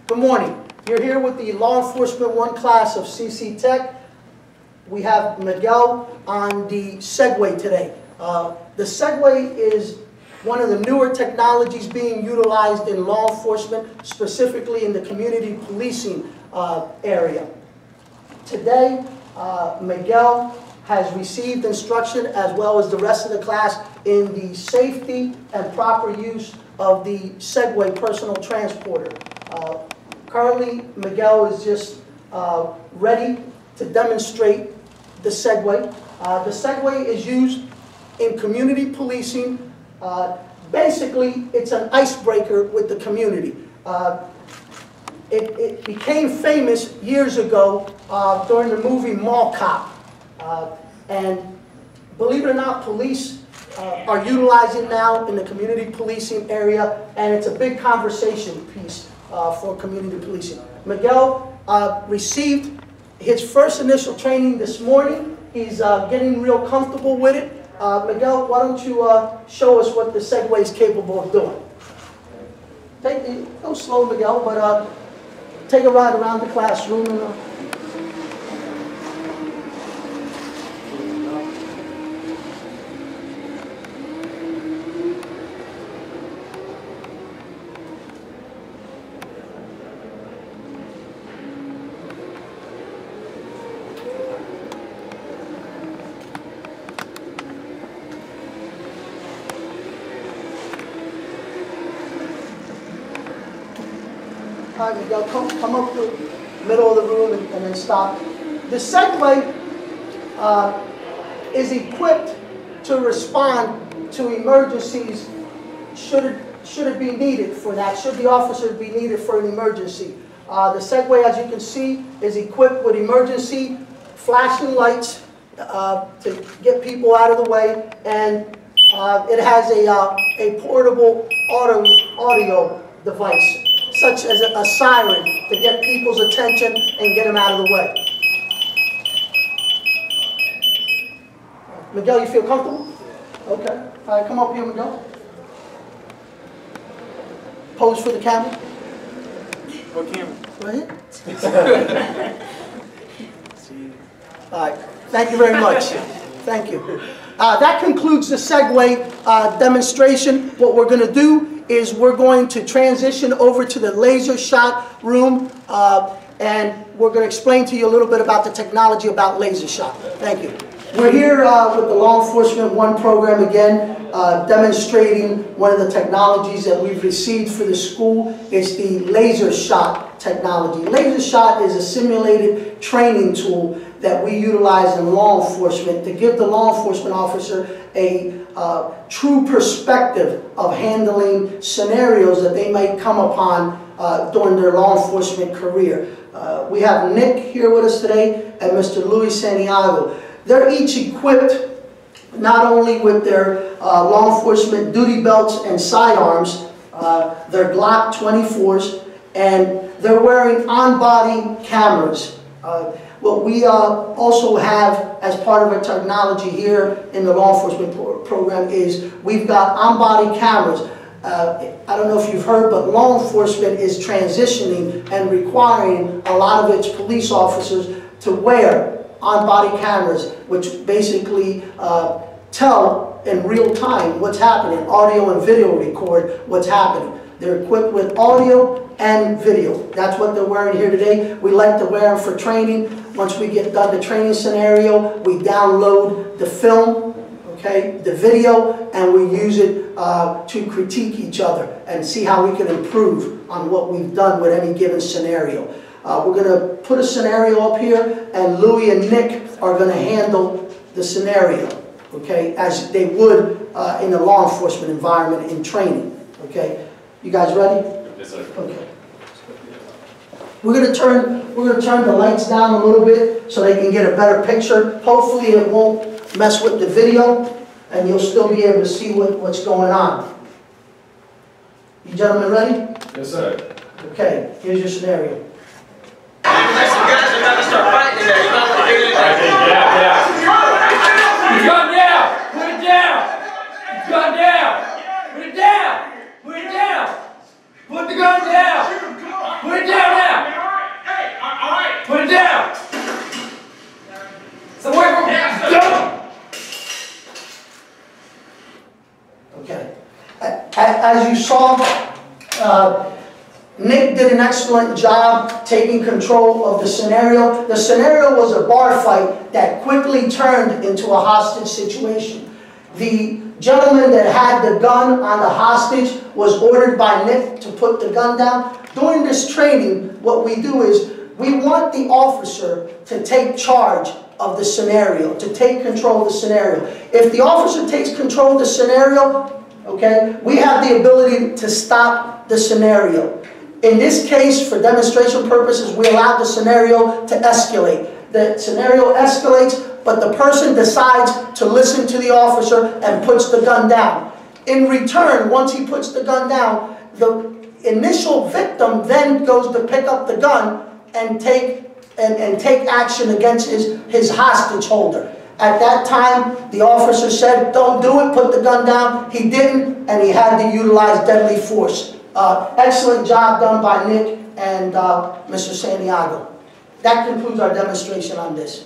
Good morning. You're here with the Law Enforcement 1 class of CC Tech. We have Miguel on the Segway today. The Segway is one of the newer technologies being utilized in law enforcement, specifically in the community policing area. Today, Miguel has received instruction, as well as the rest of the class, in the safety and proper use of the Segway personal transporter. Currently, Miguel is just ready to demonstrate the Segway. The Segway is used in community policing. Basically, it's an icebreaker with the community. It became famous years ago during the movie Mall Cop. And believe it or not, police are utilizing now in the community policing area, and it's a big conversation piece for community policing. Miguel received his first initial training this morning. He's getting real comfortable with it. Miguel, why don't you show us what the Segway is capable of doing? Go slow, Miguel, but take a ride around the classroom. And, All right, Miguel, come up to the middle of the room and then stop. The Segway is equipped to respond to emergencies should it be needed for that, should the officer be needed for an emergency. The Segway, as you can see, is equipped with emergency flashing lights to get people out of the way, and it has a portable audio device, such as a siren, to get people's attention and get them out of the way. Miguel, you feel comfortable? Okay. All right, come up here, Miguel. Pose for the camera. What camera? Right here. All right. Thank you very much. Thank you. That concludes the Segway demonstration. What we're going to do is we're going to transition over to the laser shot room, and we're going to explain to you a little bit about the technology about laser shot. Thank you. We're here with the Law Enforcement 1 program again, demonstrating one of the technologies that we've received for the school. It's the laser shot technology. Laser shot is a simulated training tool that we utilize in law enforcement to give the law enforcement officer a true perspective of handling scenarios that they might come upon during their law enforcement career. We have Nick here with us today and Mr. Luis Santiago. They're each equipped not only with their law enforcement duty belts and sidearms, their Glock 24s, and they're wearing on-body cameras. What we also have as part of our technology here in the law enforcement program is we've got on-body cameras. I don't know if you've heard, but law enforcement is transitioning and requiring a lot of its police officers to wear on-body cameras, which basically tell in real time what's happening, audio and video record what's happening. They're equipped with audio and video. That's what they're wearing here today. We like to wear them for training. Once we get done the training scenario, we download the film, okay, the video, and we use it to critique each other and see how we can improve on what we've done with any given scenario. We're going to put a scenario up here, and Louie and Nick are going to handle the scenario, okay, as they would in a law enforcement environment in training, okay. You guys ready? Yes, sir. Okay. We're going to turn the lights down a little bit so they can get a better picture. Hopefully it won't mess with the video, and you'll still be able to see what's going on. You gentlemen ready? Yes, sir. Okay, here's your scenario. There's some guys that are about to start fighting in there. You might want to get in there. Put your gun down! Put it down! Put the gun down! Put it down! Put it down! Put the gun down! Put it down! As you saw, Nick did an excellent job taking control of the scenario. The scenario was a bar fight that quickly turned into a hostage situation. The gentleman that had the gun on the hostage was ordered by Nick to put the gun down. During this training, what we do is we want the officer to take charge of the scenario, to take control of the scenario. If the officer takes control of the scenario, okay, we have the ability to stop the scenario. In this case, for demonstration purposes, we allow the scenario to escalate. The scenario escalates, but the person decides to listen to the officer and puts the gun down. In return, once he puts the gun down, the initial victim then goes to pick up the gun and take action against his hostage holder. At that time, the officer said, "Don't do it, put the gun down." He didn't, and he had to utilize deadly force. Excellent job done by Nick and Mr. Santiago. That concludes our demonstration on this.